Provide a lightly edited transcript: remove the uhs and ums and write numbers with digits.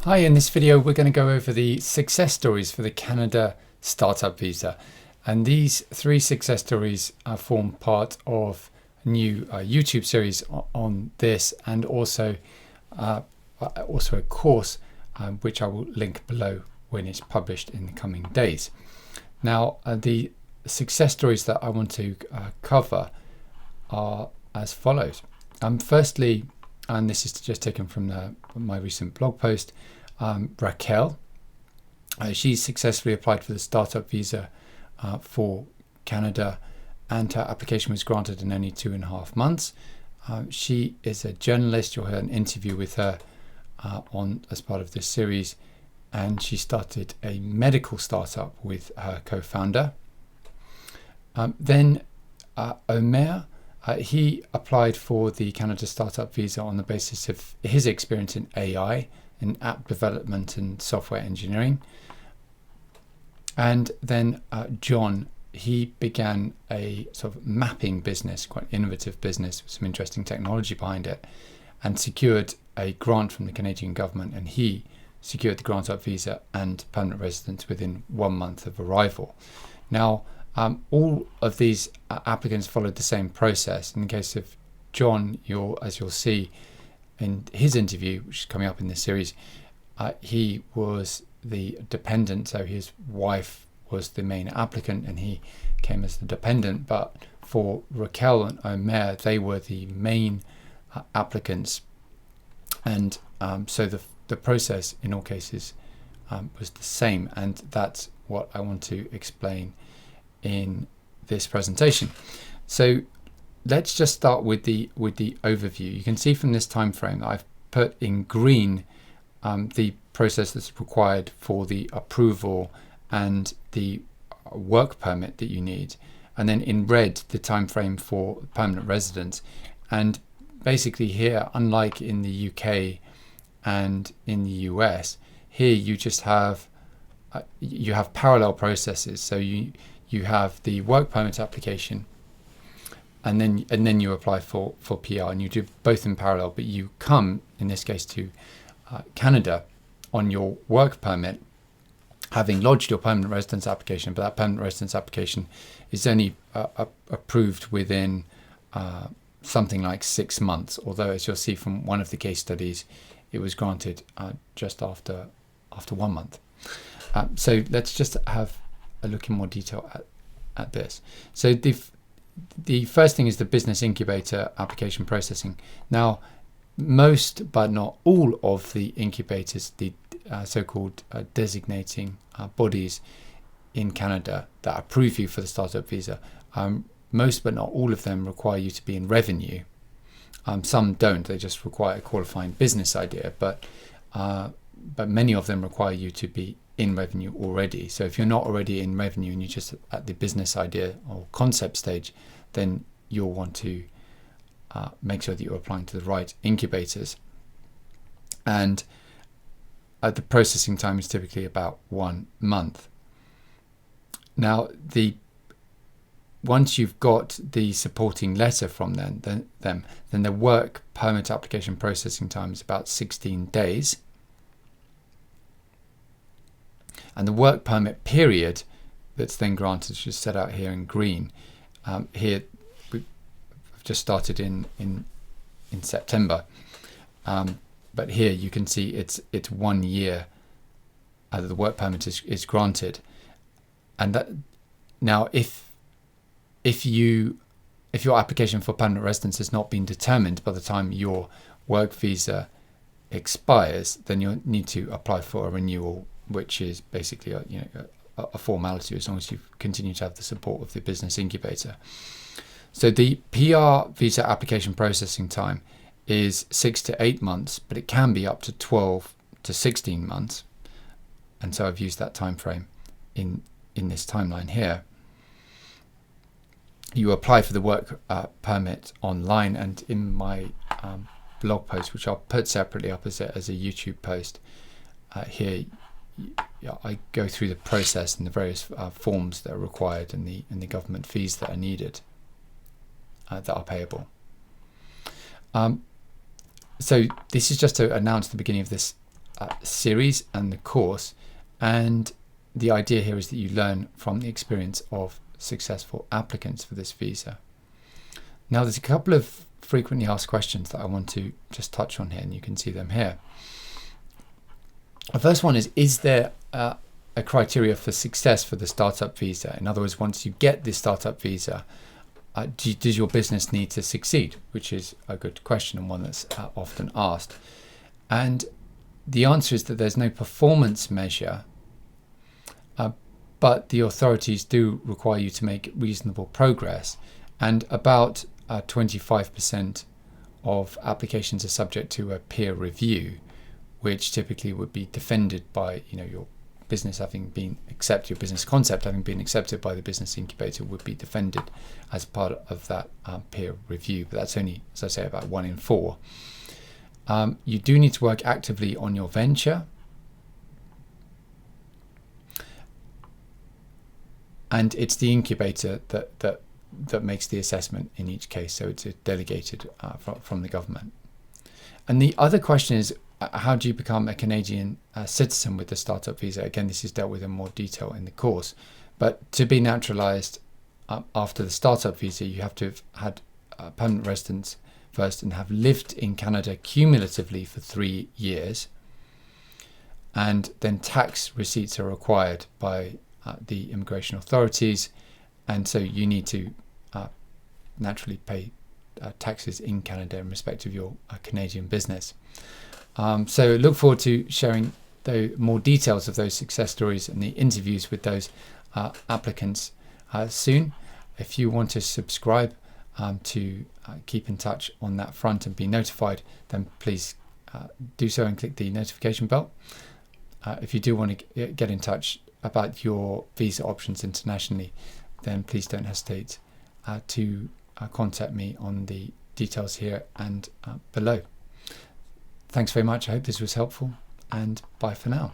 Hi, in this video we're going to go over the success stories for the Canada Startup Visa, and these 3 success stories form part of a new YouTube series on this, and also a course which I will link below when it's published in the coming days. Now the success stories that I want to cover are as follows. Firstly, and this is just taken from my recent blog post, Raquel. She successfully applied for the startup visa for Canada, and her application was granted in only 2.5 months. She is a journalist. You'll hear an interview with her as part of this series, and she started a medical startup with her co-founder. Then Omer, he applied for the Canada Startup Visa on the basis of his experience in AI, in app development and software engineering. And then John, he began a sort of mapping business, quite innovative business with some interesting technology behind it, and secured a grant from the Canadian government, and he secured the Grant-Up Visa and permanent residence within 1 month of arrival. Now, all of these applicants followed the same process. In the case of John, as you'll see in his interview, which is coming up in this series, he was the dependent, so his wife was the main applicant and he came as the dependent. But for Raquel and Omer, they were the main applicants, and so the process in all cases was the same, and that's what I want to explain in this presentation. So let's just start with the overview. You can see from this time frame that I've put in green the process that's required for the approval and the work permit that you need, and then in red the time frame for permanent residence. And basically here, unlike in the UK and in the US, here you just have parallel processes. So you have the work permit application, and then you apply for PR, and you do both in parallel. But you come, in this case, to Canada on your work permit, having lodged your permanent residence application, but that permanent residence application is only approved within something like 6 months. Although, as you'll see from one of the case studies, it was granted just after 1 month. So let's just have a look in more detail at this. So the first thing is the business incubator application processing. Now, most but not all of the incubators, the so-called designating bodies in Canada that approve you for the startup visa, most but not all of them require you to be in revenue. Some don't; they just require a qualifying business idea. But many of them require you to be in revenue already. So if you're not already in revenue and you're just at the business idea or concept stage, then you'll want to make sure that you're applying to the right incubators. And the processing time is typically about 1 month. Now, once you've got the supporting letter from them, then the work permit application processing time is about 16 days. And the work permit period that's then granted, which is set out here in green. Here we've just started in September, but here you can see it's 1 year that the work permit is granted. And that now, if your application for permanent residence has not been determined by the time your work visa expires, then you'll need to apply for a renewal, which is basically a formality as long as you continue to have the support of the business incubator. So the PR visa application processing time is 6 to 8 months, but it can be up to 12 to 16 months. And so I've used that time frame in this timeline here. You apply for the work permit online, and in my blog post, which I'll put separately up as a YouTube post, here I go through the process and the various forms that are required and the government fees that are needed, that are payable. So this is just to announce the beginning of this series and the course, and the idea here is that you learn from the experience of successful applicants for this visa. Now, there's a couple of frequently asked questions that I want to just touch on here, and you can see them here. The first one is there a criteria for success for the startup visa? In other words, once you get this startup visa, does your business need to succeed? Which is a good question, and one that's often asked. And the answer is that there's no performance measure, but the authorities do require you to make reasonable progress, and about 25% of applications are subject to a peer review, which typically would be defended by your business having been accepted, your business concept having been accepted by the business incubator would be defended as part of that peer review. But that's only, as I say, about 1 in 4. You do need to work actively on your venture, and it's the incubator that makes the assessment in each case, so it's delegated from the government. And the other question is, how do you become a Canadian citizen with the startup visa? Again, this is dealt with in more detail in the course, but to be naturalized after the startup visa, you have to have had permanent residence first and have lived in Canada cumulatively for 3 years, and then tax receipts are required by the immigration authorities, and so you need to naturally pay taxes in Canada in respect of your Canadian business. So look forward to sharing the more details of those success stories and the interviews with those applicants soon. If you want to subscribe to keep in touch on that front and be notified, then please do so and click the notification bell. If you do want to get in touch about your visa options internationally, then please don't hesitate to contact me on the details here and below. Thanks very much. I hope this was helpful, and bye for now.